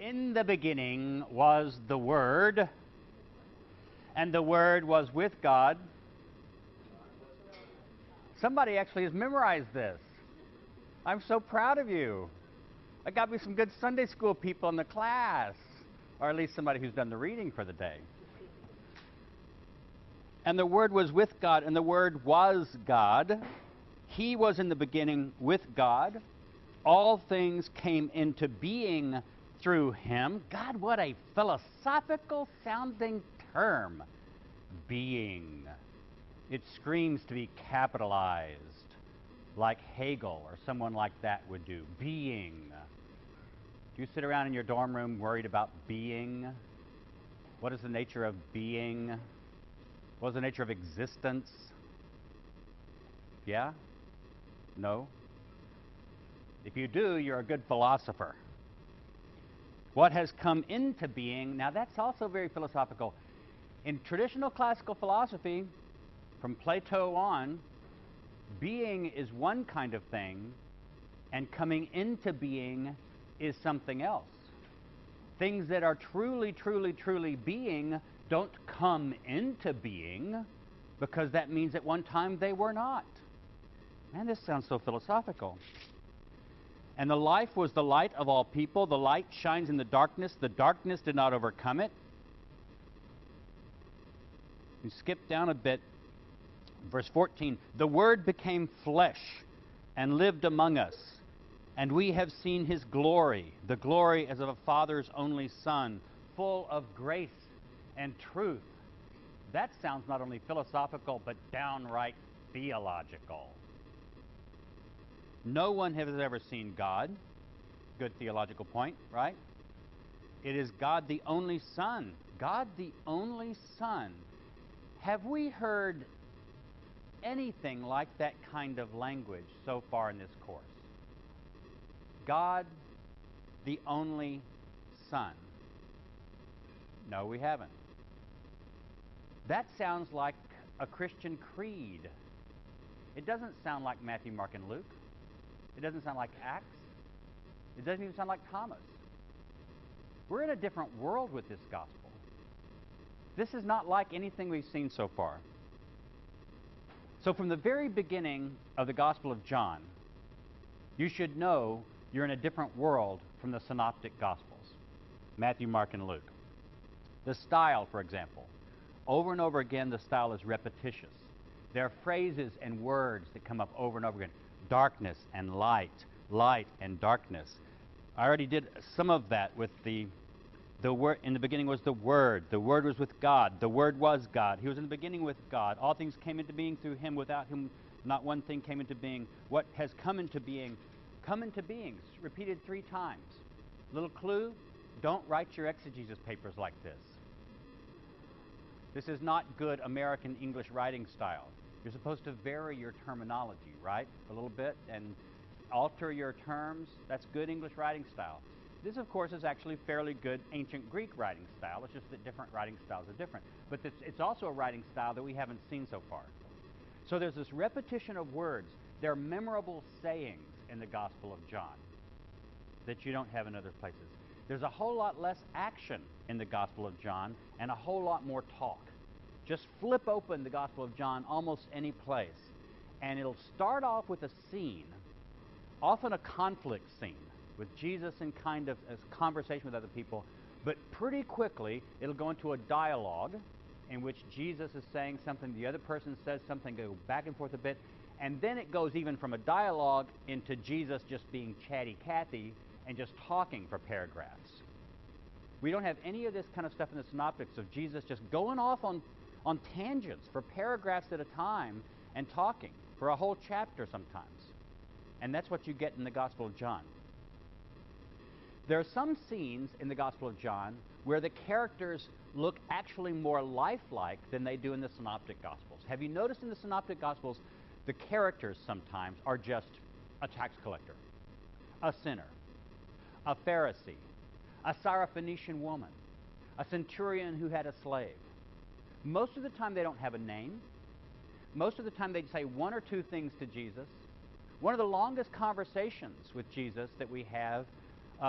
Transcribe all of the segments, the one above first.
In the beginning was the Word, and the Word was with God. Somebody actually has memorized this. I'm so proud of you. I got me some good Sunday school people in the class, or at least somebody who's done the reading for the day. And the Word was with God, and the Word was God. He was in the beginning with God. All things came into being through him. God, what a philosophical sounding term. Being. It screams to be capitalized, like Hegel or someone like that would do. Being. Do you sit around in your dorm room worried about being? What is the nature of being? What is the nature of existence? Yeah? No? If you do, you're a good philosopher. What has come into being, now that's also very philosophical. In traditional classical philosophy, from Plato on, being is one kind of thing, and coming into being is something else. Things that are truly, truly, truly being don't come into being, because that means at one time they were not. Man, this sounds so philosophical. And the life was the light of all people. The light shines in the darkness did not overcome it. You skip down a bit. Verse 14, the Word became flesh and lived among us, and we have seen his glory, the glory as of a Father's only Son, full of grace and truth. That sounds not only philosophical, but downright theological. No one has ever seen God. Good theological point, right? It is God the only Son. God the only Son. Have we heard anything like that kind of language so far in this course? God the only Son. No, we haven't. That sounds like a Christian creed. It doesn't sound like Matthew, Mark, and Luke. It doesn't sound like Acts. It doesn't even sound like Thomas. We're in a different world with this gospel. This is not like anything we've seen so far. So from the very beginning of the Gospel of John, you should know you're in a different world from the synoptic Gospels, Matthew, Mark, and Luke. The style, for example, over and over again, the style is repetitious. There are phrases and words that come up over and over again. Darkness and light, light and darkness. I already did some of that with the Word. In the beginning was the Word was with God, the Word was God. He was in the beginning with God. All things came into being through him. Without him, not one thing came into being. What has come into being? Come into being, repeated 3 times. Little clue, don't write your exegesis papers like this. This is not good American English writing style. You're supposed to vary your terminology, right? A little bit, and alter your terms. That's good English writing style. This, of course, is actually fairly good ancient Greek writing style. It's just that different writing styles are different. But it's also a writing style that we haven't seen so far. So there's this repetition of words. There are memorable sayings in the Gospel of John that you don't have in other places. There's a whole lot less action in the Gospel of John and a whole lot more talk. Just flip open the Gospel of John almost any place, and it'll start off with a scene, often a conflict scene, with Jesus in kind of a conversation with other people, but pretty quickly it'll go into a dialogue in which Jesus is saying something, the other person says something, go back and forth a bit, and then it goes even from a dialogue into Jesus just being chatty-Cathy and just talking for paragraphs. We don't have any of this kind of stuff in the synoptics of Jesus just going off on tangents for paragraphs at a time and talking for a whole chapter sometimes. And that's what you get in the Gospel of John. There are some scenes in the Gospel of John where the characters look actually more lifelike than they do in the Synoptic Gospels. Have you noticed in the Synoptic Gospels, the characters sometimes are just a tax collector, a sinner, a Pharisee, a Syrophoenician woman, a centurion who had a slave. Most of the time they don't have a name. Most of the time they say 1 or 2 things to Jesus. One of the longest conversations with Jesus that we have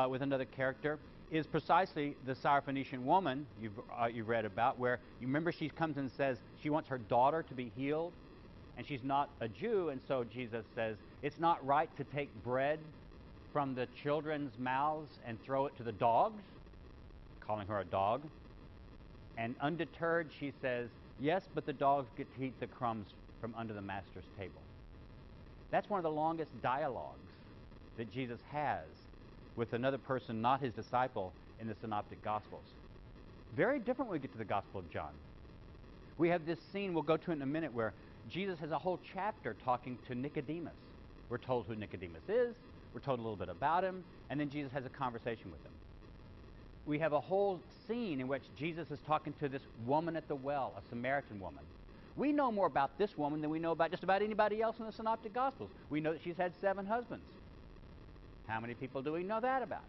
with another character is precisely the Syrophoenician woman you've read about, where you remember she comes and says she wants her daughter to be healed, and she's not a Jew, and so Jesus says it's not right to take bread from the children's mouths and throw it to the dogs, calling her a dog. And undeterred, she says, yes, but the dogs get to eat the crumbs from under the master's table. That's one of the longest dialogues that Jesus has with another person, not his disciple, in the Synoptic Gospels. Very different when we get to the Gospel of John. We have this scene, we'll go to it in a minute, where Jesus has a whole chapter talking to Nicodemus. We're told who Nicodemus is, we're told a little bit about him, and then Jesus has a conversation with him. We have a whole scene in which Jesus is talking to this woman at the well, a Samaritan woman. We know more about this woman than we know about just about anybody else in the Synoptic Gospels. We know that she's had 7 husbands. How many people do we know that about?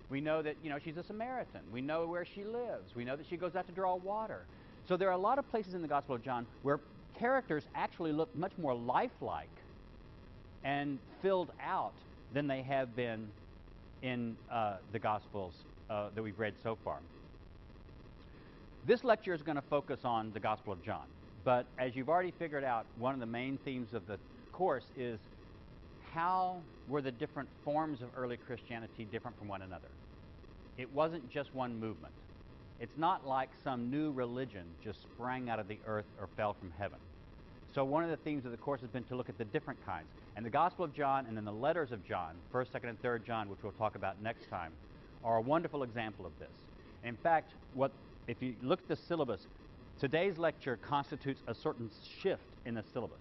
We know that, she's a Samaritan. We know where she lives. We know that she goes out to draw water. So there are a lot of places in the Gospel of John where characters actually look much more lifelike and filled out than they have been in the Gospels that we've read so far. This lecture is going to focus on the Gospel of John, but as you've already figured out, one of the main themes of the course is how were the different forms of early Christianity different from one another? It wasn't just one movement. It's not like some new religion just sprang out of the earth or fell from heaven. So one of the themes of the course has been to look at the different kinds. And the Gospel of John and then the letters of John, 1st, 2nd, and 3rd John, which we'll talk about next time, are a wonderful example of this. In fact, if you look at the syllabus, today's lecture constitutes a certain shift in the syllabus.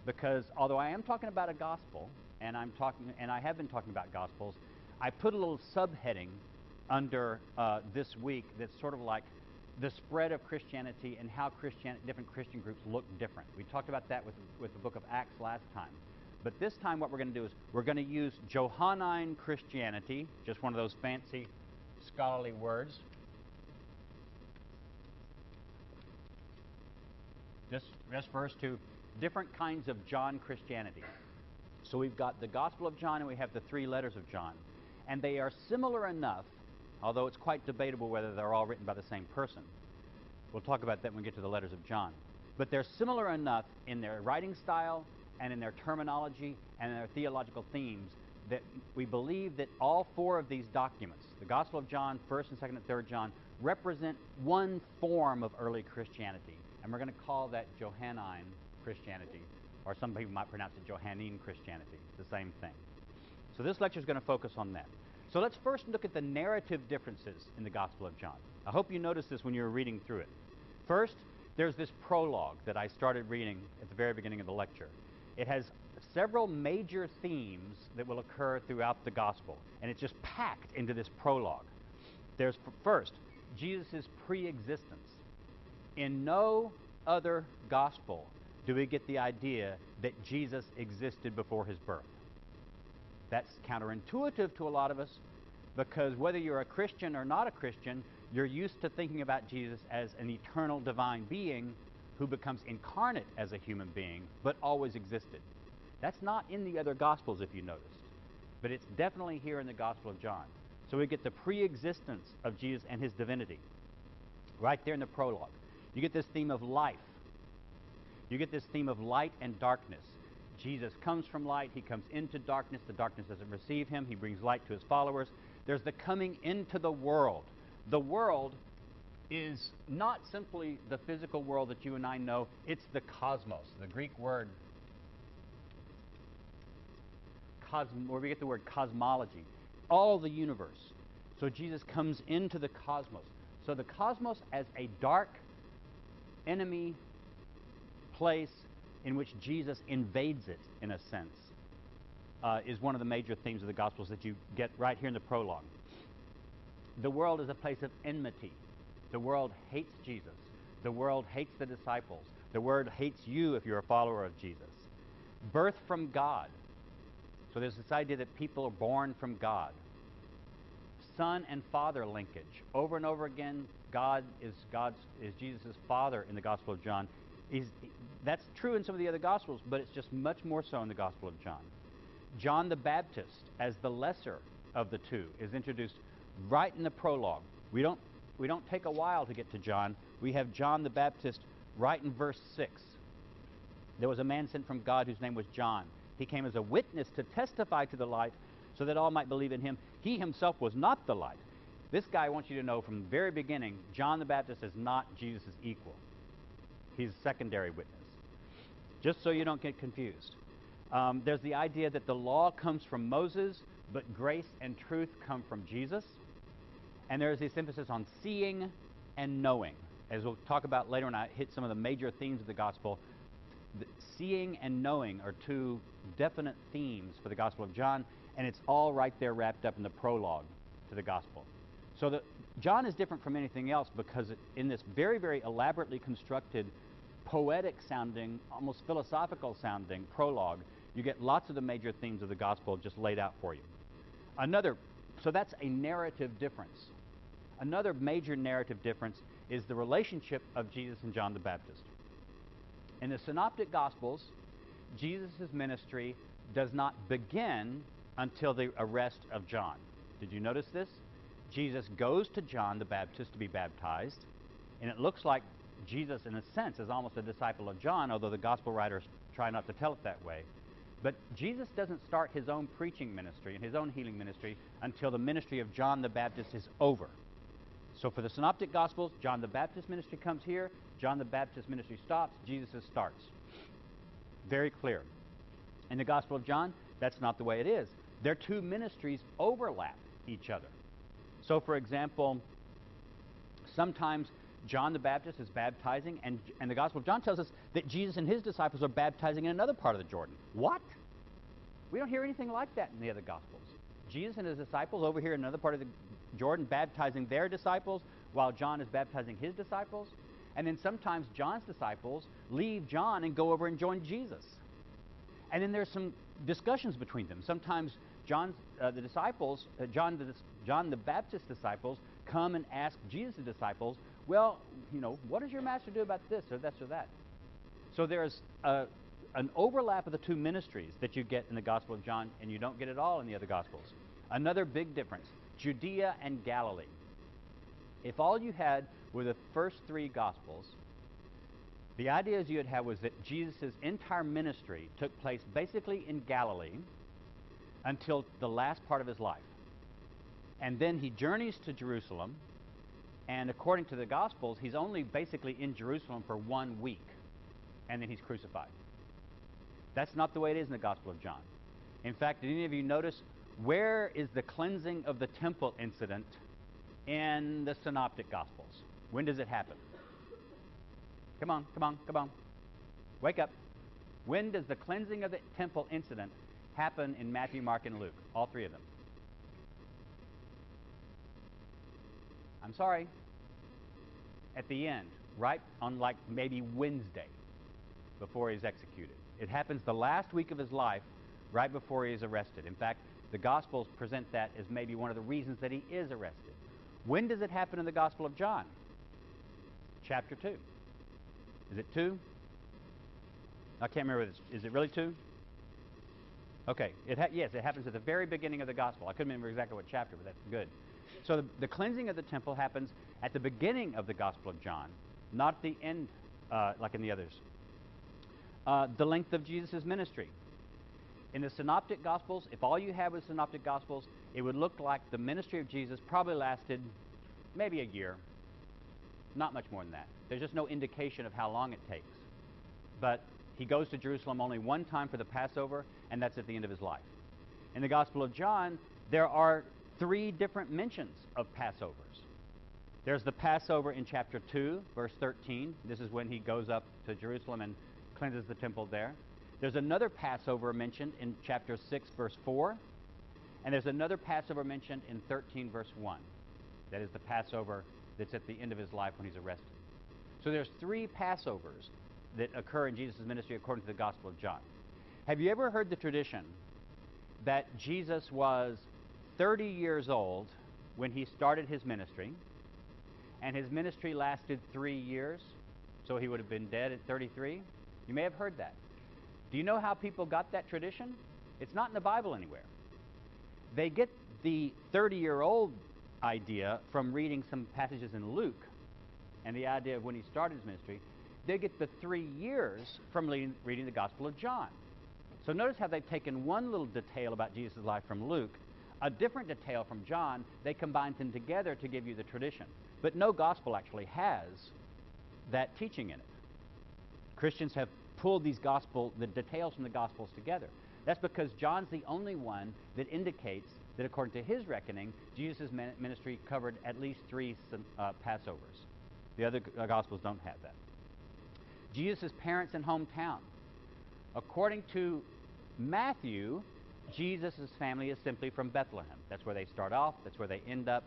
Because although I am talking about a gospel, and I have been talking about gospels, I put a little subheading under this week that's sort of like the spread of Christianity and how different Christian groups look different. We talked about that with the book of Acts last time. But this time what we're going to do is we're going to use Johannine Christianity, just one of those fancy scholarly words. This refers to different kinds of John Christianity. So we've got the Gospel of John and we have the 3 letters of John. And they are similar enough, although it's quite debatable whether they're all written by the same person. We'll talk about that when we get to the letters of John. But they're similar enough in their writing style and in their terminology and in their theological themes that we believe that all 4 of these documents, the Gospel of John, 1st and 2nd and 3rd John, represent one form of early Christianity. And we're going to call that Johannine Christianity, or some people might pronounce it Johannine Christianity. It's the same thing. So this lecture is going to focus on that. So let's first look at the narrative differences in the Gospel of John. I hope you noticed this when you were reading through it. First, there's this prologue that I started reading at the very beginning of the lecture. It has several major themes that will occur throughout the Gospel, and it's just packed into this prologue. There's, first, Jesus' pre-existence. In no other Gospel do we get the idea that Jesus existed before his birth. That's counterintuitive to a lot of us, because whether you're a Christian or not a Christian, you're used to thinking about Jesus as an eternal divine being who becomes incarnate as a human being, but always existed. That's not in the other Gospels, if you noticed, but it's definitely here in the Gospel of John. So we get the pre-existence of Jesus and his divinity right there in the prologue. You get this theme of life. You get this theme of light and darkness. Jesus comes from light, he comes into darkness, the darkness doesn't receive him, he brings light to his followers. There's the coming into the world. The world is not simply the physical world that you and I know, it's the cosmos. The Greek word, where we get the word cosmology, all the universe. So Jesus comes into the cosmos. So the cosmos as a dark enemy place in which Jesus invades it, in a sense, is one of the major themes of the Gospels that you get right here in the prologue. The world is a place of enmity. The world hates Jesus. The world hates the disciples. The world hates you if you're a follower of Jesus. Birth from God. So there's this idea that people are born from God. Son and father linkage. Over and over again, God is Jesus' father in the Gospel of John. That's true in some of the other Gospels, but it's just much more so in the Gospel of John. John the Baptist, as the lesser of the two, is introduced right in the prologue. We don't take a while to get to John. We have John the Baptist right in verse 6. There was a man sent from God whose name was John. He came as a witness to testify to the light so that all might believe in him. He himself was not the light. This guy wants you to know from the very beginning, John the Baptist is not Jesus' equal. He's a secondary witness. Just so you don't get confused. There's the idea that the law comes from Moses, but grace and truth come from Jesus. And there's this emphasis on seeing and knowing. As we'll talk about later when I hit some of the major themes of the gospel, seeing and knowing are two definite themes for the Gospel of John, and it's all right there wrapped up in the prologue to the gospel. So John is different from anything else because in this very, very elaborately constructed, poetic-sounding, almost philosophical-sounding prologue, you get lots of the major themes of the gospel just laid out for you. So that's a narrative difference. Another major narrative difference is the relationship of Jesus and John the Baptist. In the Synoptic Gospels, Jesus' ministry does not begin until the arrest of John. Did you notice this? Jesus goes to John the Baptist to be baptized, and it looks like Jesus, in a sense, is almost a disciple of John, although the gospel writers try not to tell it that way. But Jesus doesn't start his own preaching ministry and his own healing ministry until the ministry of John the Baptist is over. So for the Synoptic Gospels, John the Baptist ministry comes here, John the Baptist ministry stops, Jesus' starts. Very clear. In the Gospel of John, that's not the way it is. Their two ministries overlap each other. So for example, sometimes John the Baptist is baptizing, and the Gospel of John tells us that Jesus and his disciples are baptizing in another part of the Jordan. What? We don't hear anything like that in the other Gospels. Jesus and his disciples over here in another part of the Jordan baptizing their disciples while John is baptizing his disciples. And then sometimes John's disciples leave John and go over and join Jesus. And then there's some discussions between them. Sometimes John the Baptist disciples come and ask Jesus' disciples, well, what does your master do about this or this or that? So there's an overlap of the two ministries that you get in the Gospel of John, and you don't get it all in the other Gospels. Another big difference, Judea and Galilee. If all you had were the first three Gospels, the ideas you would have was that Jesus' entire ministry took place basically in Galilee until the last part of his life. And then he journeys to Jerusalem, and according to the Gospels, he's only basically in Jerusalem for 1 week, and then he's crucified. That's not the way it is in the Gospel of John. In fact, did any of you notice where is the cleansing of the temple incident in the Synoptic Gospels? When does it happen? Come on. Wake up. When does the cleansing of the temple incident happen in Matthew, Mark, and Luke? All three of them. I'm sorry. At the end, right on like maybe Wednesday before he's executed. It happens the last week of his life, right before he is arrested. In fact, the Gospels present that as maybe one of the reasons that he is arrested. When does it happen in the Gospel of John? Chapter 2. Is it 2? I can't remember. Is it really 2? Okay. Yes, it happens at the very beginning of the Gospel. I couldn't remember exactly what chapter, but that's good. So the cleansing of the temple happens at the beginning of the Gospel of John, not the end like in the others. The length of Jesus' ministry. In the Synoptic Gospels, if all you had was Synoptic Gospels, it would look like the ministry of Jesus probably lasted maybe a year. Not much more than that. There's just no indication of how long it takes. But he goes to Jerusalem only one time for the Passover, and that's at the end of his life. In the Gospel of John, there are 3 different mentions of Passovers. There's the Passover in chapter 2, verse 13. This is when he goes up to Jerusalem and cleanses the temple there. There's another Passover mentioned in chapter 6, verse 4. And there's another Passover mentioned in 13, verse 1. That is the Passover that's at the end of his life when he's arrested. So there's 3 Passovers that occur in Jesus' ministry according to the Gospel of John. Have you ever heard the tradition that Jesus was 30 years old when he started his ministry, and his ministry lasted 3 years, so he would have been dead at 33? You may have heard that. Do you know how people got that tradition? It's not in the Bible anywhere. They get the 30-year-old idea from reading some passages in Luke and the idea of when he started his ministry. They get the 3 years from reading the Gospel of John. So notice how they've taken one little detail about Jesus' life from Luke, a different detail from John. They combined them together to give you the tradition. But no gospel actually has that teaching in it. Christians have pulled the details from the Gospels together. That's because John's the only one that indicates that according to his reckoning, Jesus' ministry covered at least 3 Passovers. The other Gospels don't have that. Jesus' parents and hometown. According to Matthew, Jesus' family is simply from Bethlehem. That's where they start off. That's where they end up.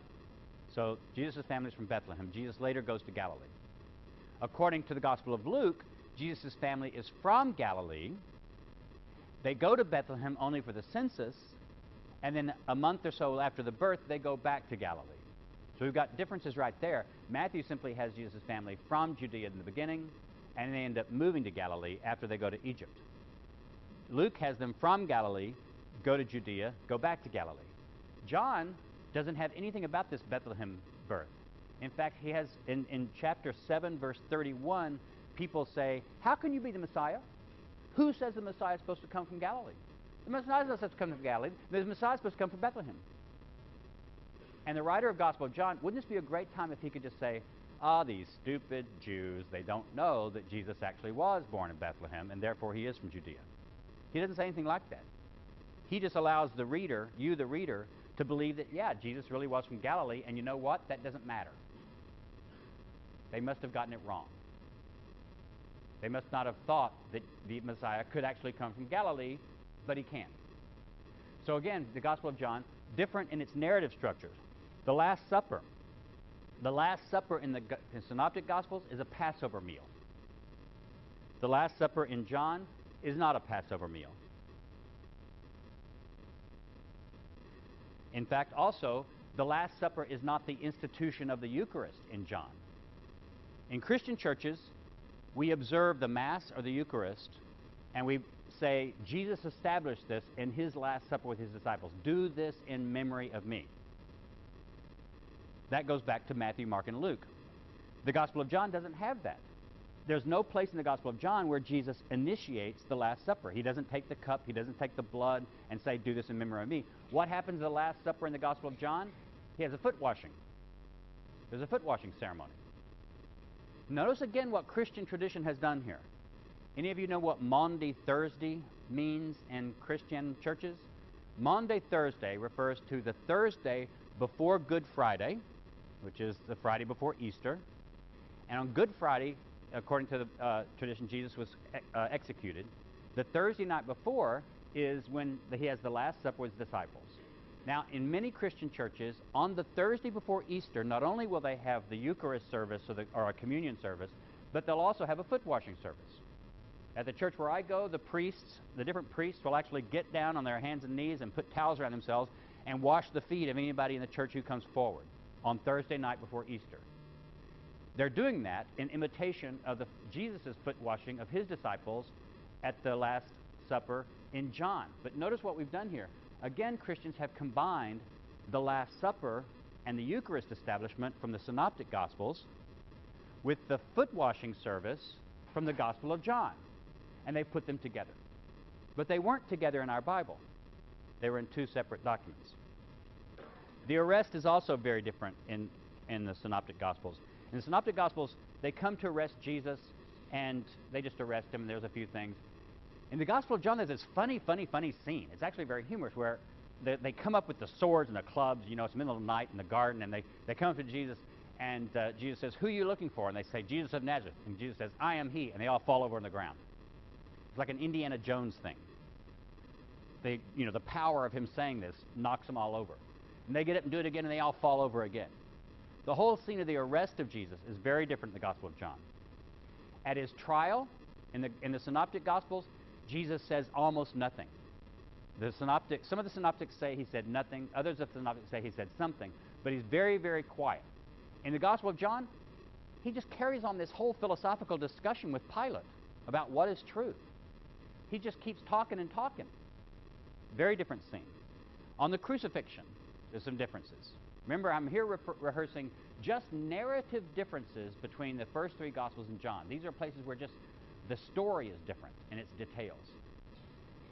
So Jesus' family is from Bethlehem. Jesus later goes to Galilee. According to the Gospel of Luke, Jesus' family is from Galilee. They go to Bethlehem only for the census, and then a month or so after the birth, they go back to Galilee. So we've got differences right there. Matthew simply has Jesus' family from Judea in the beginning, and they end up moving to Galilee after they go to Egypt. Luke has them from Galilee, go to Judea, go back to Galilee. John doesn't have anything about this Bethlehem birth. In fact, he has, in chapter 7, verse 31, people say, how can you be the Messiah? Who says the Messiah is supposed to come from Galilee? The Messiah is not supposed to come from Galilee. The Messiah is supposed to come from Bethlehem. And the writer of Gospel of John, wouldn't this be a great time if he could just say, these stupid Jews, they don't know that Jesus actually was born in Bethlehem, and therefore he is from Judea. He doesn't say anything like that. He just allows the reader, you the reader, to believe that, yeah, Jesus really was from Galilee, and you know what? That doesn't matter. They must have gotten it wrong. They must not have thought that the Messiah could actually come from Galilee, but he can. So again, the Gospel of John, different in its narrative structures. The Last Supper. The Last Supper in the Synoptic Gospels is a Passover meal. The Last Supper in John is not a Passover meal. In fact, also, the Last Supper is not the institution of the Eucharist in John. In Christian churches, we observe the Mass or the Eucharist, and we say, Jesus established this in his Last Supper with his disciples. Do this in memory of me. That goes back to Matthew, Mark, and Luke. The Gospel of John doesn't have that. There's no place in the Gospel of John where Jesus initiates the Last Supper. He doesn't take the cup, he doesn't take the blood and say, do this in memory of me. What happens at the Last Supper in the Gospel of John? He has a foot washing. There's a foot washing ceremony. Notice again what Christian tradition has done here. Any of you know what Maundy Thursday means in Christian churches? Maundy Thursday refers to the Thursday before Good Friday, which is the Friday before Easter. And on Good Friday, according to the tradition, Jesus was executed. The Thursday night before is when he has the Last Supper with his disciples. Now, in many Christian churches, on the Thursday before Easter, not only will they have the Eucharist service or a communion service, but they'll also have a foot washing service. At the church where I go, the different priests will actually get down on their hands and knees and put towels around themselves and wash the feet of anybody in the church who comes forward on Thursday night before Easter. They're doing that in imitation of Jesus' foot washing of his disciples at the Last Supper in John. But notice what we've done here. Again, Christians have combined the Last Supper and the Eucharist establishment from the Synoptic Gospels with the foot washing service from the Gospel of John. And they put them together. But they weren't together in our Bible. They were in 2 separate documents. The arrest is also very different in the Synoptic Gospels. In the Synoptic Gospels, they come to arrest Jesus, and they just arrest him, and there's a few things. In the Gospel of John, there's this funny scene. It's actually very humorous, where they come up with the swords and the clubs. You know, it's the middle of the night in the garden, and they come up to Jesus, and Jesus says, who are you looking for? And they say, Jesus of Nazareth. And Jesus says, I am he. And they all fall over on the ground. It's like an Indiana Jones thing. The power of him saying this knocks them all over. And they get up and do it again, and they all fall over again. The whole scene of the arrest of Jesus is very different in the Gospel of John. At his trial, in the Synoptic Gospels, Jesus says almost nothing. Some of the Synoptics say he said nothing. Others of the Synoptics say he said something. But he's very, very quiet. In the Gospel of John, he just carries on this whole philosophical discussion with Pilate about what is truth. He just keeps talking and talking. Very different scene. On the crucifixion, there's some differences. Remember, I'm here rehearsing just narrative differences between the first three Gospels and John. These are places where just the story is different in its details.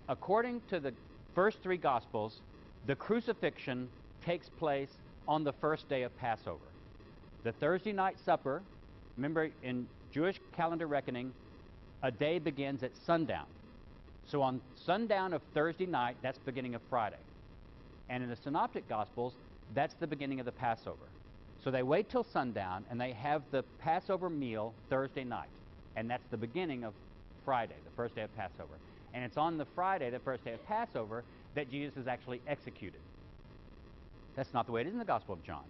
According to the first three Gospels, the crucifixion takes place on the first day of Passover. The Thursday night supper, remember in Jewish calendar reckoning, a day begins at sundown. So on sundown of Thursday night, that's the beginning of Friday. And in the Synoptic Gospels, that's the beginning of the Passover. So they wait till sundown, and they have the Passover meal Thursday night. And that's the beginning of Friday, the first day of Passover. And it's on the Friday, the first day of Passover, that Jesus is actually executed. That's not the way it is in the Gospel of John.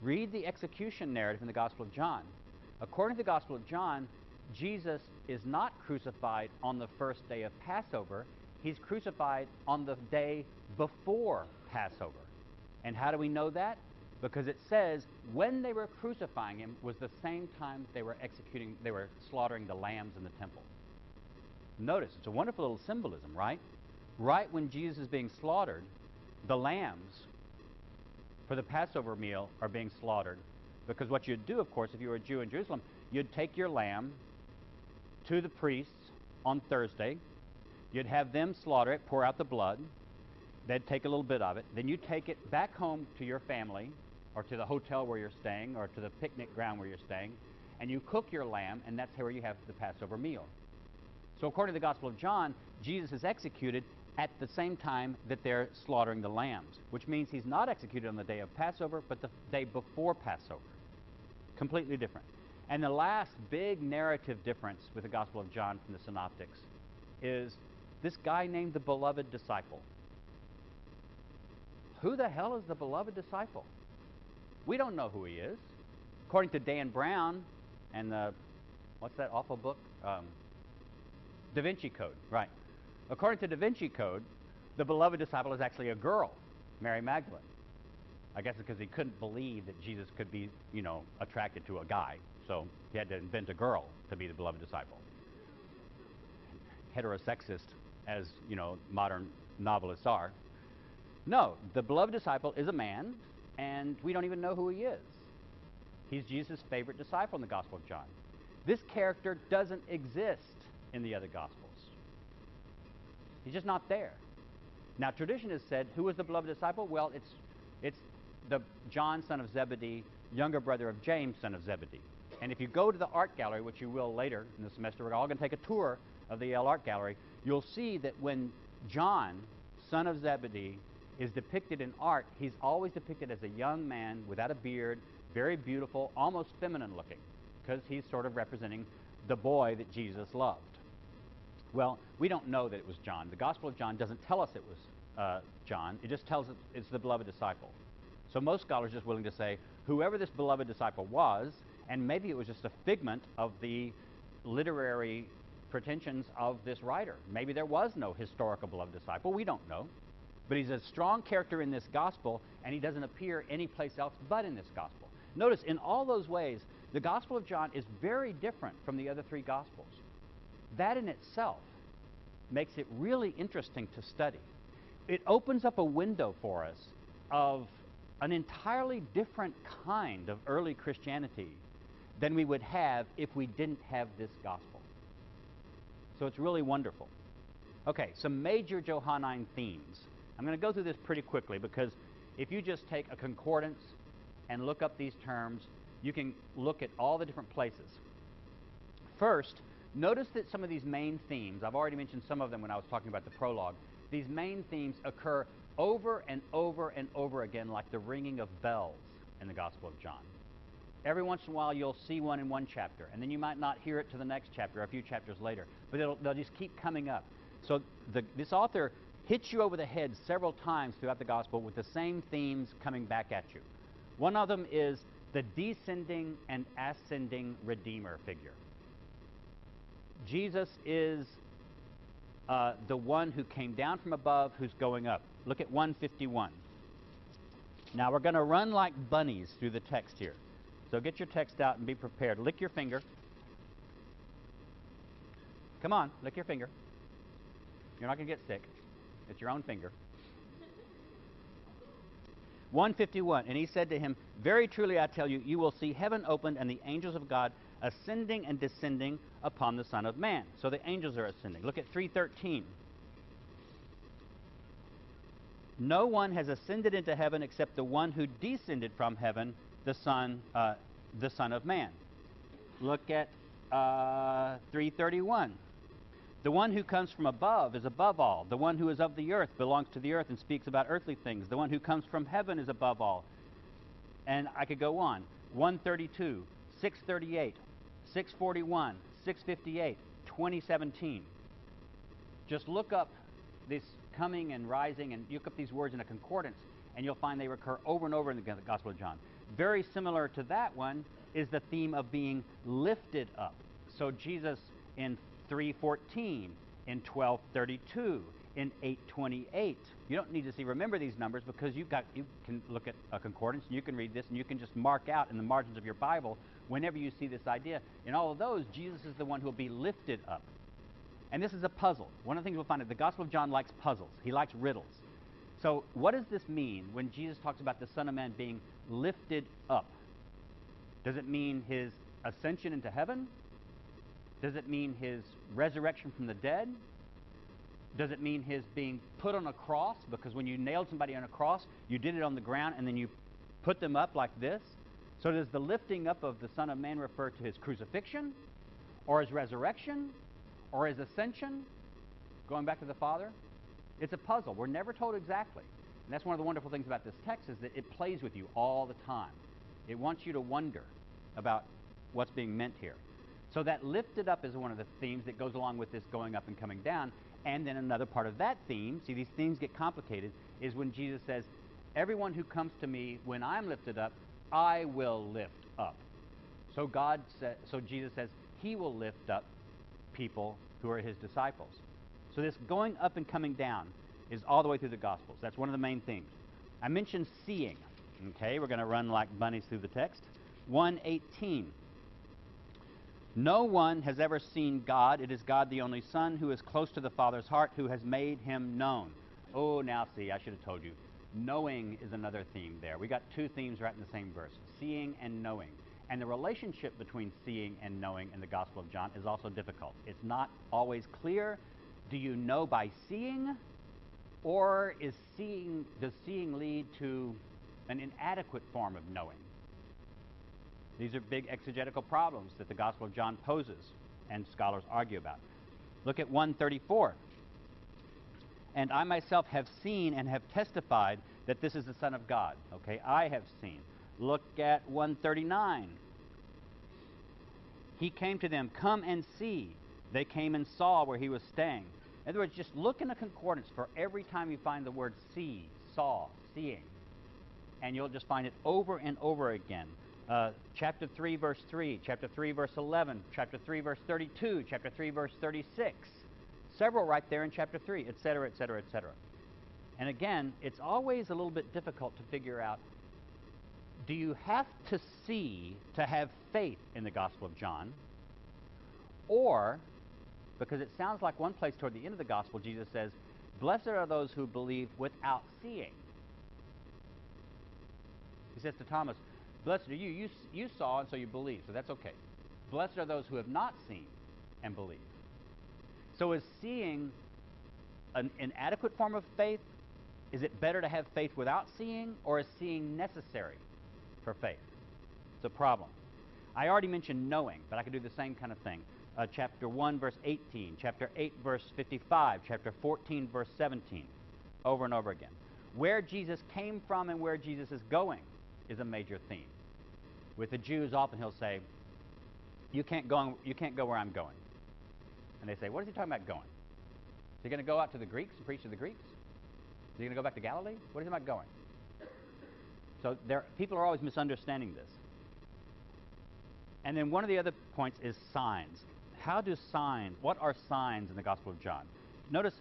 Read the execution narrative in the Gospel of John. According to the Gospel of John, Jesus is not crucified on the first day of Passover. He's crucified on the day before Passover. And how do we know that? Because it says when they were crucifying him was the same time they were slaughtering the lambs in the temple. Notice, it's a wonderful little symbolism, right? Right when Jesus is being slaughtered, the lambs for the Passover meal are being slaughtered. Because what you'd do, of course, if you were a Jew in Jerusalem, you'd take your lamb to the priests on Thursday. You'd have them slaughter it, pour out the blood. They'd take a little bit of it. Then you take it back home to your family, or to the hotel where you're staying, or to the picnic ground where you're staying, and you cook your lamb, and that's where you have the Passover meal. So according to the Gospel of John, Jesus is executed at the same time that they're slaughtering the lambs, which means he's not executed on the day of Passover, but the day before Passover. Completely different. And the last big narrative difference with the Gospel of John from the Synoptics is this guy named the beloved disciple. Who the hell is the beloved disciple? We don't know who he is. According to Dan Brown and the, what's that awful book? Da Vinci Code, right. According to Da Vinci Code, the beloved disciple is actually a girl, Mary Magdalene. I guess it's because he couldn't believe that Jesus could be, attracted to a guy. So he had to invent a girl to be the beloved disciple. Heterosexist as, modern novelists are. No, the beloved disciple is a man, and we don't even know who he is. He's Jesus' favorite disciple in the Gospel of John. This character doesn't exist in the other Gospels. He's just not there. Now, tradition has said, who was the beloved disciple? Well, it's the John, son of Zebedee, younger brother of James, son of Zebedee. And if you go to the art gallery, which you will later in the semester, we're all going to take a tour of the Yale Art Gallery, you'll see that when John, son of Zebedee, is depicted in art, he's always depicted as a young man without a beard, very beautiful, almost feminine looking, because he's sort of representing the boy that Jesus loved. Well, we don't know that it was John. The Gospel of John doesn't tell us it was John. It just tells us it's the beloved disciple. So most scholars are just willing to say whoever this beloved disciple was, and maybe it was just a figment of the literary pretensions of this writer. Maybe there was no historical beloved disciple. We don't know. But he's a strong character in this gospel, and he doesn't appear anyplace else but in this gospel. Notice, in all those ways, the Gospel of John is very different from the other three Gospels. That in itself makes it really interesting to study. It opens up a window for us of an entirely different kind of early Christianity than we would have if we didn't have this gospel. So it's really wonderful. Okay, some major Johannine themes. I'm going to go through this pretty quickly because if you just take a concordance and look up these terms, you can look at all the different places. First, notice that some of these main themes, I've already mentioned some of them when I was talking about the prologue, these main themes occur over and over and over again like the ringing of bells in the Gospel of John. Every once in a while you'll see one in one chapter, and then you might not hear it to the next chapter, a few chapters later, but they'll just keep coming up. So this author hits you over the head several times throughout the Gospel with the same themes coming back at you. One of them is the descending and ascending Redeemer figure. Jesus is the one who came down from above, who's going up. Look at 151. Now we're going to run like bunnies through the text here. So get your text out and be prepared. Lick your finger. Come on, lick your finger. You're not going to get sick. It's your own finger. 151, and he said to him, very truly I tell you, you will see heaven opened and the angels of God ascending and descending upon the Son of Man. So the angels are ascending. Look at 3:13. No one has ascended into heaven except the one who descended from heaven, the Son of Man. Look at 3:31. The one who comes from above is above all. The one who is of the earth belongs to the earth and speaks about earthly things. The one who comes from heaven is above all. And I could go on. 132, 638, 641, 658, 2017. Just look up this coming and rising and look up these words in a concordance, and you'll find they recur over and over in the Gospel of John. Very similar to that one is the theme of being lifted up. So Jesus in 3:14, in 12:32, in 8:28. You don't need to remember these numbers because you can look at a concordance and you can read this and you can just mark out in the margins of your Bible whenever you see this idea. In all of those, Jesus is the one who will be lifted up. And this is a puzzle. One of the things we'll find is the Gospel of John likes puzzles. He likes riddles. So what does this mean when Jesus talks about the Son of Man being lifted up? Does it mean his ascension into heaven? Does it mean his resurrection from the dead? Does it mean his being put on a cross? Because when you nailed somebody on a cross, you did it on the ground and then you put them up like this. So does the lifting up of the Son of Man refer to his crucifixion, or his resurrection, or his ascension, going back to the Father? It's a puzzle. We're never told exactly. And that's one of the wonderful things about this text is that it plays with you all the time. It wants you to wonder about what's being meant here. So that lifted up is one of the themes that goes along with this going up and coming down. And then another part of that theme, see, these themes get complicated, is when Jesus says, everyone who comes to me, when I'm lifted up, I will lift up. So Jesus says he will lift up people who are his disciples. So this going up and coming down is all the way through the Gospels. That's one of the main themes. I mentioned seeing. Okay, we're going to run like bunnies through the text. 1:18. No one has ever seen God. It is God the only Son who is close to the Father's heart, who has made him known. Oh, now see, I should have told you. Knowing is another theme there. We got two themes right in the same verse, seeing and knowing. And the relationship between seeing and knowing in the Gospel of John is also difficult. It's not always clear. Do you know by seeing, or does seeing lead to an inadequate form of knowing? These are big exegetical problems that the Gospel of John poses and scholars argue about. Look at 1:34. And I myself have seen and have testified that this is the Son of God. Okay, I have seen. Look at 1:39. He came to them, come and see. They came and saw where he was staying. In other words, just look in a concordance for every time you find the word see, saw, seeing. And you'll just find it over and over again. Chapter 3, verse 3, chapter 3, verse 11, chapter 3, verse 32, chapter 3, verse 36. Several right there in chapter 3, etc., etc., etc. And again, it's always a little bit difficult to figure out, do you have to see to have faith in the Gospel of John? Or, because it sounds like one place toward the end of the Gospel, Jesus says, blessed are those who believe without seeing. He says to Thomas, blessed are you. You saw and so you believe, so that's okay. Blessed are those who have not seen and believe. So is seeing an inadequate form of faith? Is it better to have faith without seeing, or is seeing necessary for faith? It's a problem. I already mentioned knowing, but I could do the same kind of thing. Chapter 1, verse 18, chapter 8, verse 55, chapter 14, verse 17, over and over again. Where Jesus came from and where Jesus is going is a major theme. With the Jews, often he'll say, you can't go where I'm going. And they say, what is he talking about going? Is he going to go out to the Greeks and preach to the Greeks? Is he going to go back to Galilee? What is he about going? So people are always misunderstanding this. And then one of the other points is signs. What are signs in the Gospel of John? Notice,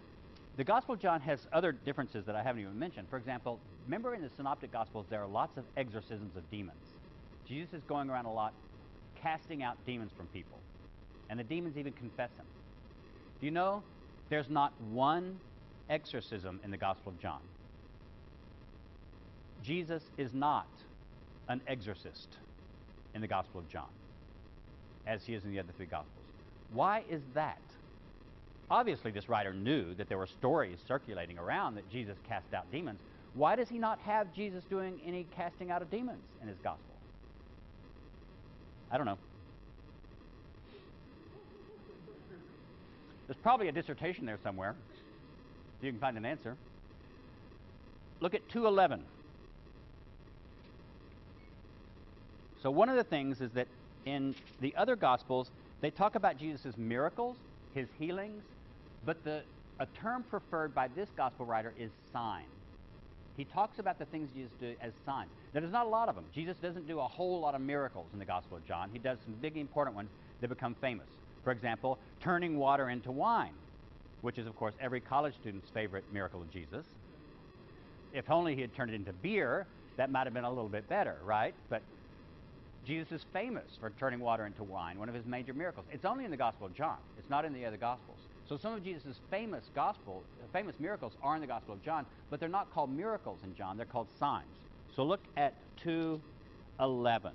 the Gospel of John has other differences that I haven't even mentioned. For example, remember in the Synoptic Gospels, there are lots of exorcisms of demons. Jesus is going around a lot casting out demons from people. And the demons even confess him. Do you know there's not one exorcism in the Gospel of John. Jesus is not an exorcist in the Gospel of John, as he is in the other three Gospels. Why is that? Obviously, this writer knew that there were stories circulating around that Jesus cast out demons. Why does he not have Jesus doing any casting out of demons in his Gospel? I don't know. There's probably a dissertation there somewhere. You can find an answer. Look at 2:11. So one of the things is that in the other Gospels, they talk about Jesus' miracles, his healings, but a term preferred by this Gospel writer is sign. He talks about the things Jesus did as signs. Now, there's not a lot of them. Jesus doesn't do a whole lot of miracles in the Gospel of John. He does some big important ones that become famous. For example, turning water into wine, which is, of course, every college student's favorite miracle of Jesus. If only he had turned it into beer, that might have been a little bit better, right? But Jesus is famous for turning water into wine, one of his major miracles. It's only in the Gospel of John. It's not in the other Gospels. So some of Jesus' famous miracles are in the Gospel of John, but they're not called miracles in John. They're called signs. So look at 2:11.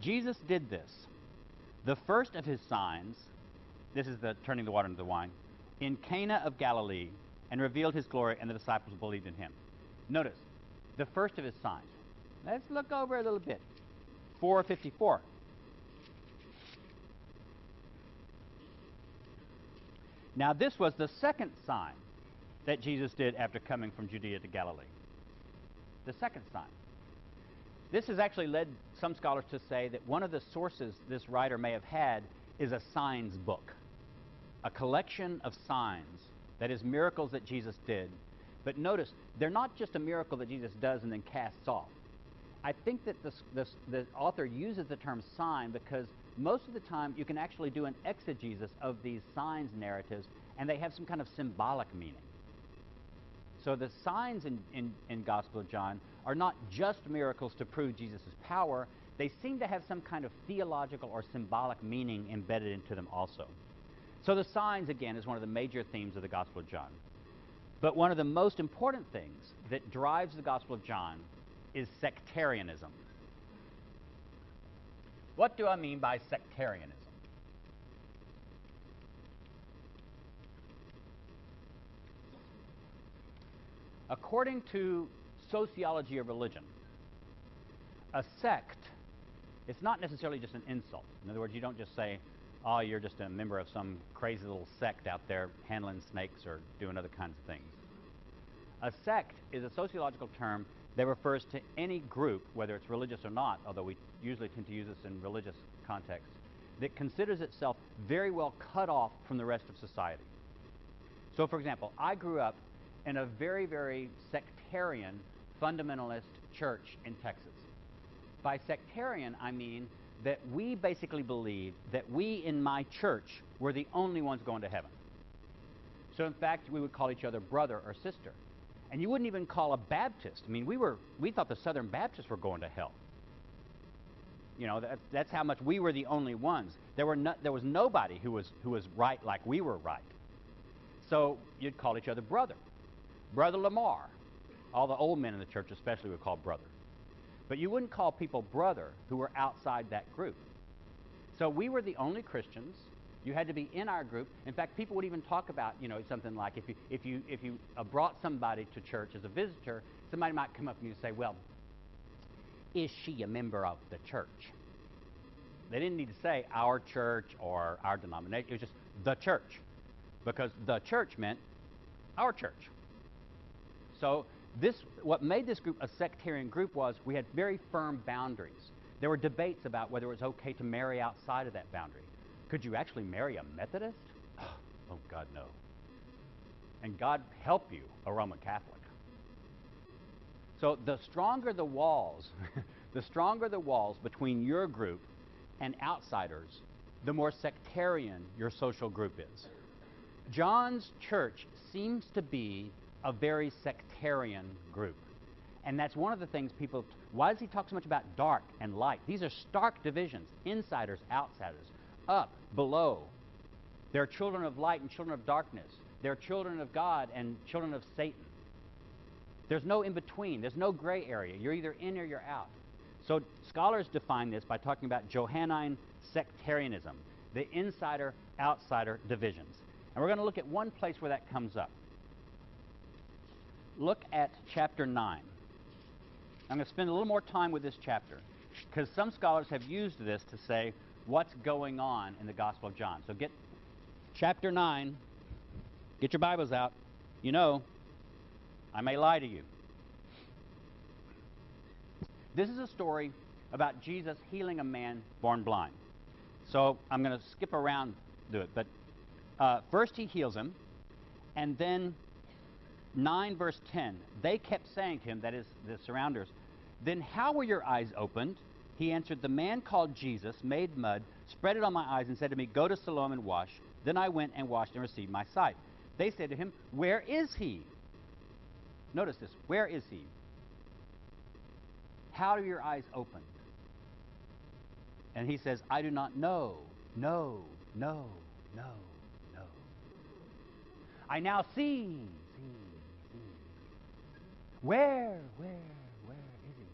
Jesus did this. The first of his signs, this is the turning the water into wine, in Cana of Galilee, and revealed his glory, and the disciples believed in him. Notice, the first of his signs. Let's look over a little bit. 4:54. Now this was the second sign that Jesus did after coming from Judea to Galilee. The second sign. This has actually led some scholars to say that one of the sources this writer may have had is a signs book, a collection of signs, that is, miracles that Jesus did. But notice, they're not just a miracle that Jesus does and then casts off. I think that the author uses the term sign because most of the time you can actually do an exegesis of these signs narratives, and they have some kind of symbolic meaning. So the signs in Gospel of John are not just miracles to prove Jesus' power. They seem to have some kind of theological or symbolic meaning embedded into them also. So the signs, again, is one of the major themes of the Gospel of John. But one of the most important things that drives the Gospel of John is sectarianism. What do I mean by sectarianism? According to sociology of religion, a sect is not necessarily just an insult. In other words, you don't just say, oh, you're just a member of some crazy little sect out there handling snakes or doing other kinds of things. A sect is a sociological term that refers to any group, whether it's religious or not, although we usually tend to use this in religious contexts, that considers itself very well cut off from the rest of society. So, for example, I grew up in a very, very sectarian, fundamentalist church in Texas. By sectarian, I mean that we basically believed that we in my church were the only ones going to heaven. So, in fact, we would call each other brother or sister. And you wouldn't even call a Baptist. I mean, we thought the Southern Baptists were going to hell. You know, that's how much we were the only ones. There was nobody who was right like we were right. So you'd call each other brother. Brother Lamar. All the old men in the church especially would call brother. But you wouldn't call people brother who were outside that group. So we were the only Christians. You had to be in our group. In fact, people would even talk about, you know, something like if you brought somebody to church as a visitor, somebody might come up and you say, well, is she a member of the church? They didn't need to say our church or our denomination. It was just the church, because the church meant our church. So what made this group a sectarian group was we had very firm boundaries. There were debates about whether it was okay to marry outside of that boundary. Could you actually marry a Methodist? Oh, God, no. And God help you, a Roman Catholic. So the stronger the walls, between your group and outsiders, the more sectarian your social group is. John's church seems to be a very sectarian group. And that's one of the things why does he talk so much about dark and light? These are stark divisions, insiders, outsiders. Up, below. There are children of light and children of darkness. they're children of God and children of Satan. There's no in-between. There's no gray area. You're either in or you're out. So scholars define this by talking about Johannine sectarianism, the insider-outsider divisions. And we're going to look at one place where that comes up. Look at chapter 9. I'm going to spend a little more time with this chapter because some scholars have used this to say what's going on in the Gospel of John. So get chapter 9, get your Bibles out. You know, I may lie to you. This is a story about Jesus healing a man born blind. So I'm going to skip around through it. But first he heals him, and then 9 verse 10, they kept saying to him, that is the surrounders, "Then how were your eyes opened?" He answered, "The man called Jesus made mud, spread it on my eyes, and said to me, 'Go to Siloam and wash.' Then I went and washed and received my sight." They said to him, "Where is he?" Notice this. Where is he? How are your eyes opened? And he says, "I do not know. No, no, no, no. I now see. Where is he?"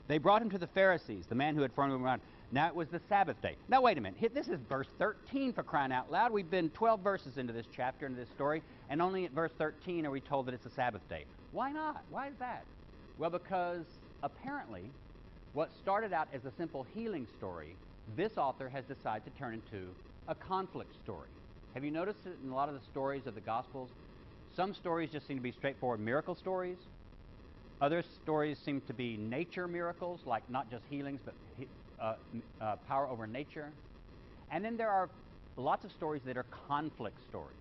They brought him to the Pharisees, the man who had formed him around. Now it was the Sabbath day. Now wait a minute. This is verse 13, for crying out loud. We've been 12 verses into this chapter, into this story, and only at verse 13 are we told that it's a Sabbath day. Why not? Why is that? Well, because apparently what started out as a simple healing story, this author has decided to turn into a conflict story. Have you noticed it in a lot of the stories of the Gospels? Some stories just seem to be straightforward miracle stories. Other stories seem to be nature miracles, like not just healings, but power over nature. And then there are lots of stories that are conflict stories.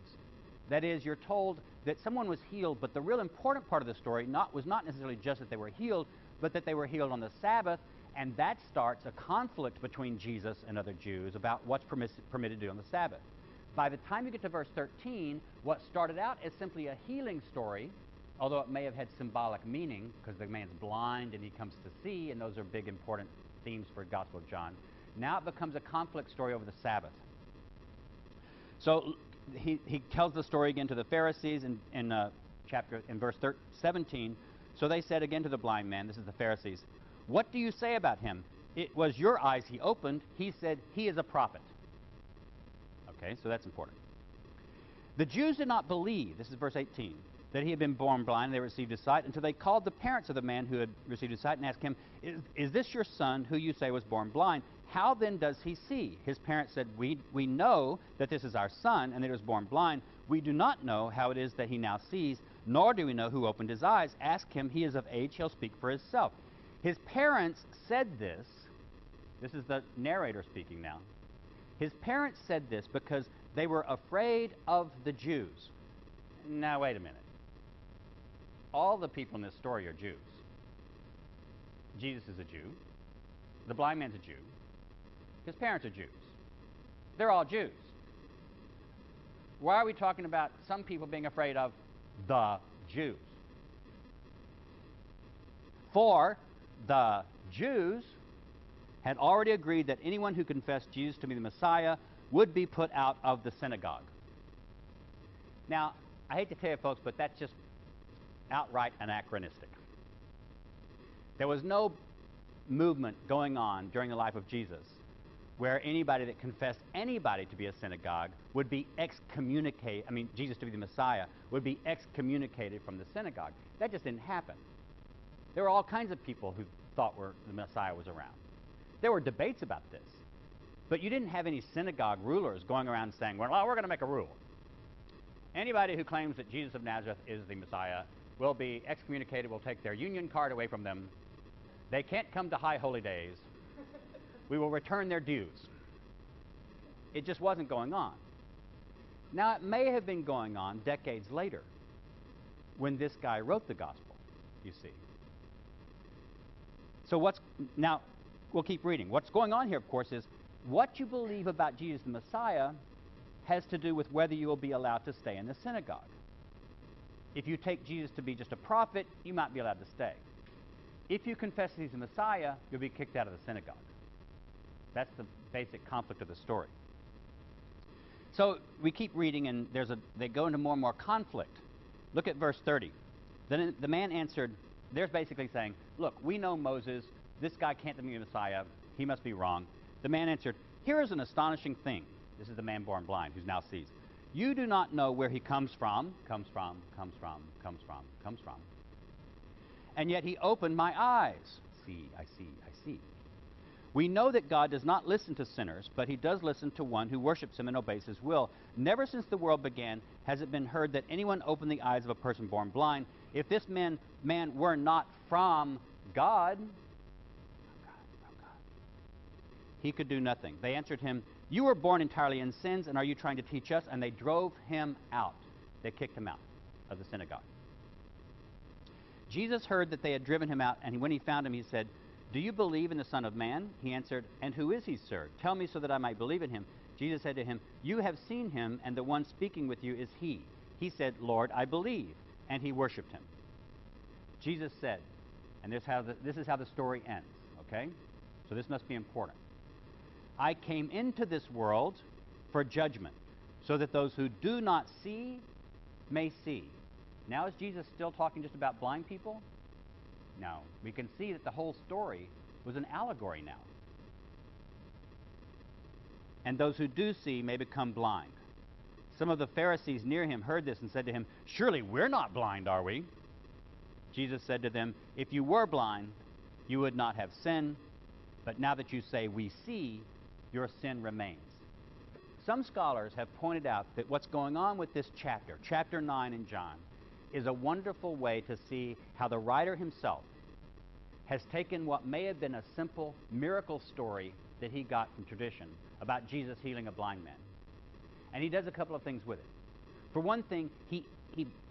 That is, you're told that someone was healed, but the real important part of the story was not necessarily just that they were healed, but that they were healed on the Sabbath, and that starts a conflict between Jesus and other Jews about what's permitted to do on the Sabbath. By the time you get to verse 13, what started out as simply a healing story, although it may have had symbolic meaning, because the man's blind and he comes to see, and those are big important themes for the Gospel of John, now it becomes a conflict story over the Sabbath. So he tells the story again to the Pharisees in verse 17. So they said again to the blind man, this is the Pharisees, "What do you say about him? It was your eyes he opened. He said he is a prophet." Okay, so that's important. The Jews did not believe, this is verse 18, that he had been born blind and they received his sight, until they called the parents of the man who had received his sight and asked him, Is this your son who you say was born blind? How then does he see?" His parents said, we know that this is our son and that he was born blind. We do not know how it is that he now sees, nor do we know who opened his eyes. Ask him, he is of age, he'll speak for himself. His parents said this. This is the narrator speaking now. His parents said this because they were afraid of the Jews. Now, wait a minute. All the people in this story are Jews. Jesus is a Jew. The blind man's a Jew. His parents are Jews. They're all Jews. Why are we talking about some people being afraid of the Jews? For the Jews had already agreed that anyone who confessed Jesus to be the Messiah would be put out of the synagogue. Now, I hate to tell you folks, but that's just outright anachronistic. There was no movement going on during the life of Jesus where anybody that confessed anybody to be a synagogue would be excommunicated, Jesus to be the Messiah, would be excommunicated from the synagogue. That just didn't happen. There were all kinds of people who thought the Messiah was around. There were debates about this. But you didn't have any synagogue rulers going around saying, well, we're going to make a rule. Anybody who claims that Jesus of Nazareth is the Messiah will be excommunicated. We'll take their union card away from them. They can't come to high holy days. We will return their dues. It just wasn't going on. Now, it may have been going on decades later when this guy wrote the gospel, you see. So now, we'll keep reading. What's going on here, of course, is what you believe about Jesus the Messiah has to do with whether you will be allowed to stay in the synagogue. If you take Jesus to be just a prophet, you might be allowed to stay. If you confess that he's the Messiah, you'll be kicked out of the synagogue. That's the basic conflict of the story. So we keep reading, and they go into more and more conflict. Look at verse 30. Then the man answered, they're basically saying, look, we know Moses. This guy can't be the Messiah. He must be wrong. The man answered, here is an astonishing thing. This is the man born blind who now sees. You do not know where he comes from. And yet he opened my eyes. See, I see. We know that God does not listen to sinners, but he does listen to one who worships him and obeys his will. Never since the world began has it been heard that anyone opened the eyes of a person born blind. If this man were not from God, he could do nothing. They answered him, you were born entirely in sins, and are you trying to teach us? And they drove him out. They kicked him out of the synagogue. Jesus heard that they had driven him out, and when he found him, he said, do you believe in the Son of Man? He answered, and who is he, sir? Tell me so that I might believe in him. Jesus said to him, you have seen him, and the one speaking with you is he. He said, Lord, I believe. And he worshipped him. Jesus said, and this is how the story ends, okay? So this must be important. I came into this world for judgment, so that those who do not see may see. Now is Jesus still talking just about blind people? No. We can see that the whole story was an allegory now. And those who do see may become blind. Some of the Pharisees near him heard this and said to him, surely we're not blind, are we? Jesus said to them, if you were blind, you would not have sin, but now that you say we see, your sin remains. Some scholars have pointed out that what's going on with this chapter 9 in John, is a wonderful way to see how the writer himself has taken what may have been a simple miracle story that he got from tradition about Jesus healing a blind man. And he does a couple of things with it. For one thing, he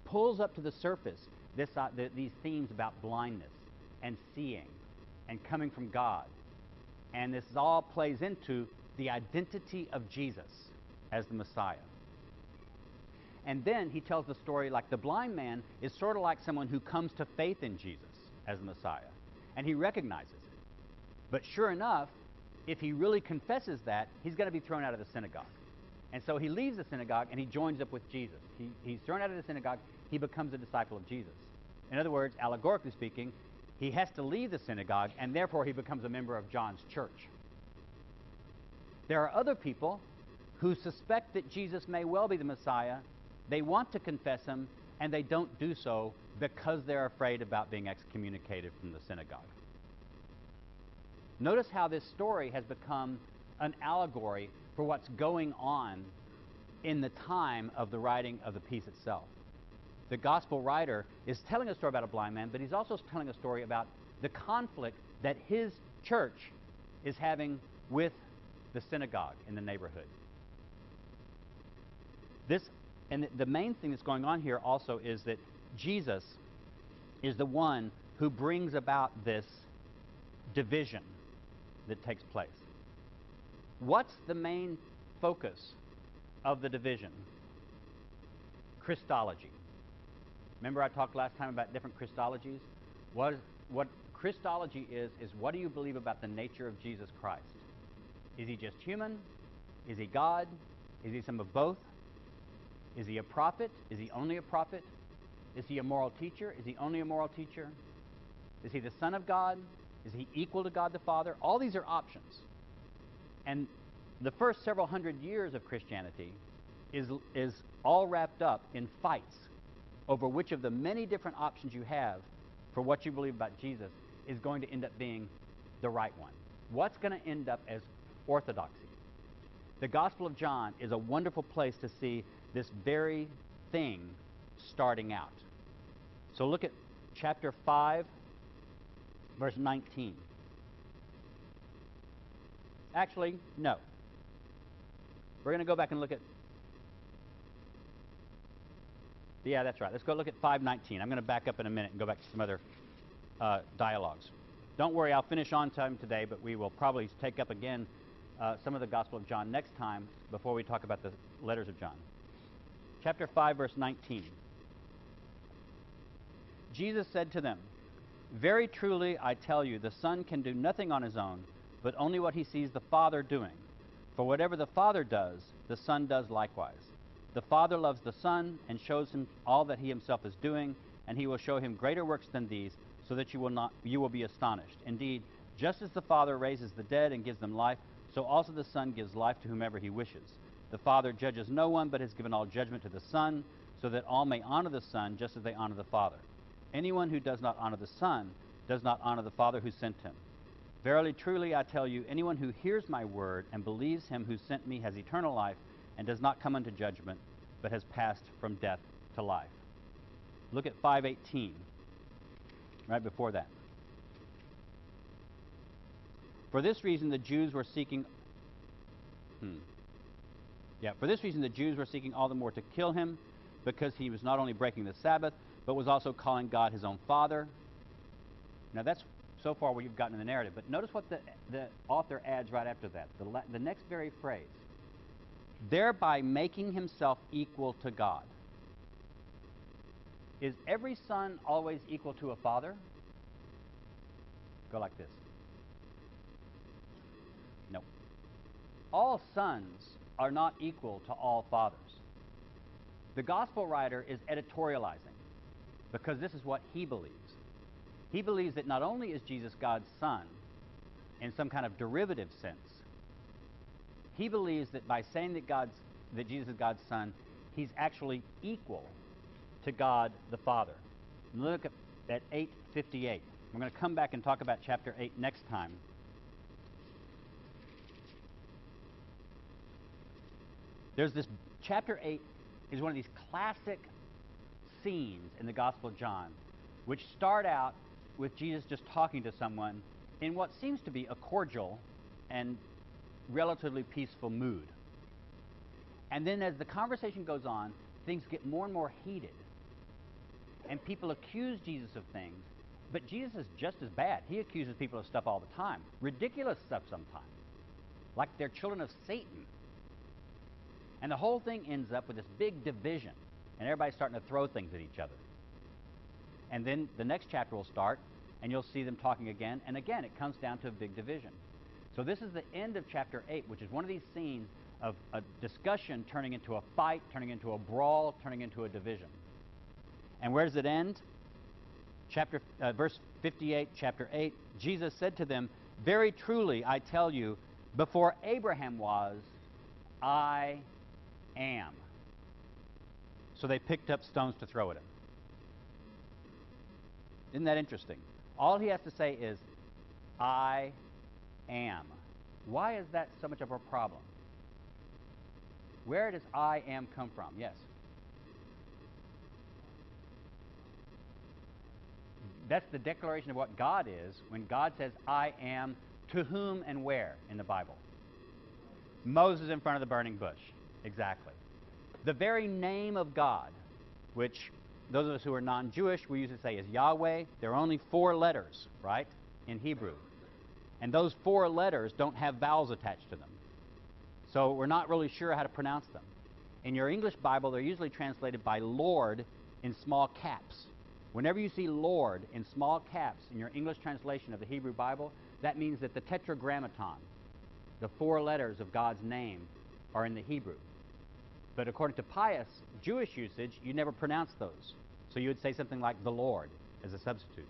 pulls up to the surface these themes about blindness and seeing and coming from God. And this all plays into the identity of Jesus as the Messiah. And then he tells the story like the blind man is sort of like someone who comes to faith in Jesus as the Messiah. And he recognizes it. But sure enough, if he really confesses that, he's going to be thrown out of the synagogue. And so he leaves the synagogue and he joins up with Jesus. He's thrown out of the synagogue. He becomes a disciple of Jesus. In other words, allegorically speaking, he has to leave the synagogue, and therefore he becomes a member of John's church. There are other people who suspect that Jesus may well be the Messiah. They want to confess him, and they don't do so because they're afraid about being excommunicated from the synagogue. Notice how this story has become an allegory for what's going on in the time of the writing of the piece itself. The gospel writer is telling a story about a blind man, but he's also telling a story about the conflict that his church is having with the synagogue in the neighborhood. And the main thing that's going on here also is that Jesus is the one who brings about this division that takes place. What's the main focus of the division? Christology. Remember I talked last time about different Christologies? What Christology is what do you believe about the nature of Jesus Christ? Is he just human? Is he God? Is he some of both? Is he a prophet? Is he only a prophet? Is he a moral teacher? Is he only a moral teacher? Is he the Son of God? Is he equal to God the Father? All these are options. And the first several hundred years of Christianity is all wrapped up in fights over which of the many different options you have for what you believe about Jesus is going to end up being the right one. What's going to end up as orthodoxy? The Gospel of John is a wonderful place to see this very thing starting out. So look at chapter 5, verse 19. Actually, no. We're going to go back and look at... Yeah, that's right. Let's go look at 5:19. I'm going to back up in a minute and go back to some other dialogues. Don't worry, I'll finish on time today, but we will probably take up again some of the Gospel of John next time before we talk about the letters of John. Chapter 5, verse 19. Jesus said to them, very truly I tell you, the Son can do nothing on his own, but only what he sees the Father doing. For whatever the Father does, the Son does likewise. The Father loves the Son and shows him all that he himself is doing, and he will show him greater works than these, so that you will be astonished. Indeed, just as the Father raises the dead and gives them life, so also the Son gives life to whomever he wishes. The Father judges no one, but has given all judgment to the Son, so that all may honor the Son just as they honor the Father. Anyone who does not honor the Son does not honor the Father who sent him. Verily, truly, I tell you, anyone who hears my word and believes him who sent me has eternal life, and does not come unto judgment, but has passed from death to life. Look at 5:18, right before that. For this reason the Jews were seeking all the more to kill him, because he was not only breaking the Sabbath, but was also calling God his own Father. Now that's so far where you've gotten in the narrative, but notice what the author adds right after that, the next very phrase. Thereby making himself equal to God. Is every son always equal to a father? Go like this. No. All sons are not equal to all fathers. The gospel writer is editorializing because this is what he believes. He believes that not only is Jesus God's son in some kind of derivative sense, he believes that by saying that Jesus is God's son, he's actually equal to God the Father. Look at 8:58. We're going to come back and talk about chapter 8 next time. There's this, chapter 8 is one of these classic scenes in the Gospel of John, which start out with Jesus just talking to someone in what seems to be a cordial and relatively peaceful mood. And then as the conversation goes on, things get more and more heated. And people accuse Jesus of things, but Jesus is just as bad. He accuses people of stuff all the time. Ridiculous stuff sometimes. Like they're children of Satan. And the whole thing ends up with this big division. And everybody's starting to throw things at each other. And then the next chapter will start, and you'll see them talking again. And again, it comes down to a big division. So this is the end of chapter 8, which is one of these scenes of a discussion turning into a fight, turning into a brawl, turning into a division. And where does it end? Verse 58, chapter 8, Jesus said to them, very truly, I tell you, before Abraham was, I am. So they picked up stones to throw at him. Isn't that interesting? All he has to say is, I am. Why is that so much of a problem? Where does I am come from? Yes? That's the declaration of what God is when God says, I am, to whom and where in the Bible? Moses in front of the burning bush. Exactly. The very name of God, which those of us who are non-Jewish, we usually say is Yahweh. There are only 4 letters, right, in Hebrew. And those 4 letters don't have vowels attached to them. So we're not really sure how to pronounce them. In your English Bible, they're usually translated by Lord in small caps. Whenever you see Lord in small caps in your English translation of the Hebrew Bible, that means that the tetragrammaton, the 4 letters of God's name, are in the Hebrew. But according to pious Jewish usage, you never pronounce those. So you would say something like the Lord as a substitute.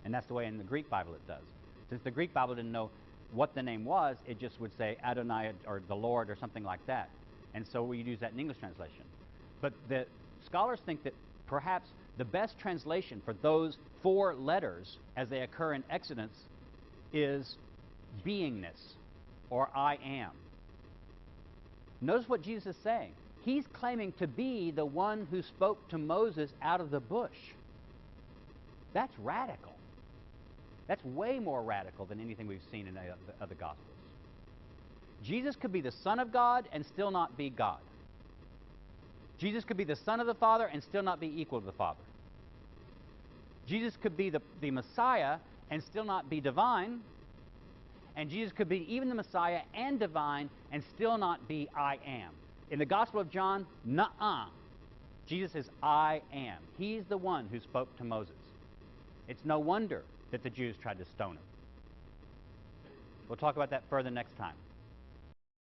And that's the way in the Greek Bible it does. Since the Greek Bible didn't know what the name was, it just would say Adonai or the Lord or something like that. And so we use that in English translation. But the scholars think that perhaps the best translation for those 4 letters as they occur in Exodus is beingness, or I am. Notice what Jesus is saying. He's claiming to be the one who spoke to Moses out of the bush. That's radical. That's way more radical than anything we've seen in the other Gospels. Jesus could be the Son of God and still not be God. Jesus could be the Son of the Father and still not be equal to the Father. Jesus could be the Messiah and still not be divine. And Jesus could be even the Messiah and divine and still not be I am. In the Gospel of John, nuh-uh. Jesus is I am. He's the one who spoke to Moses. It's no wonder that the Jews tried to stone him. We'll talk about that further next time.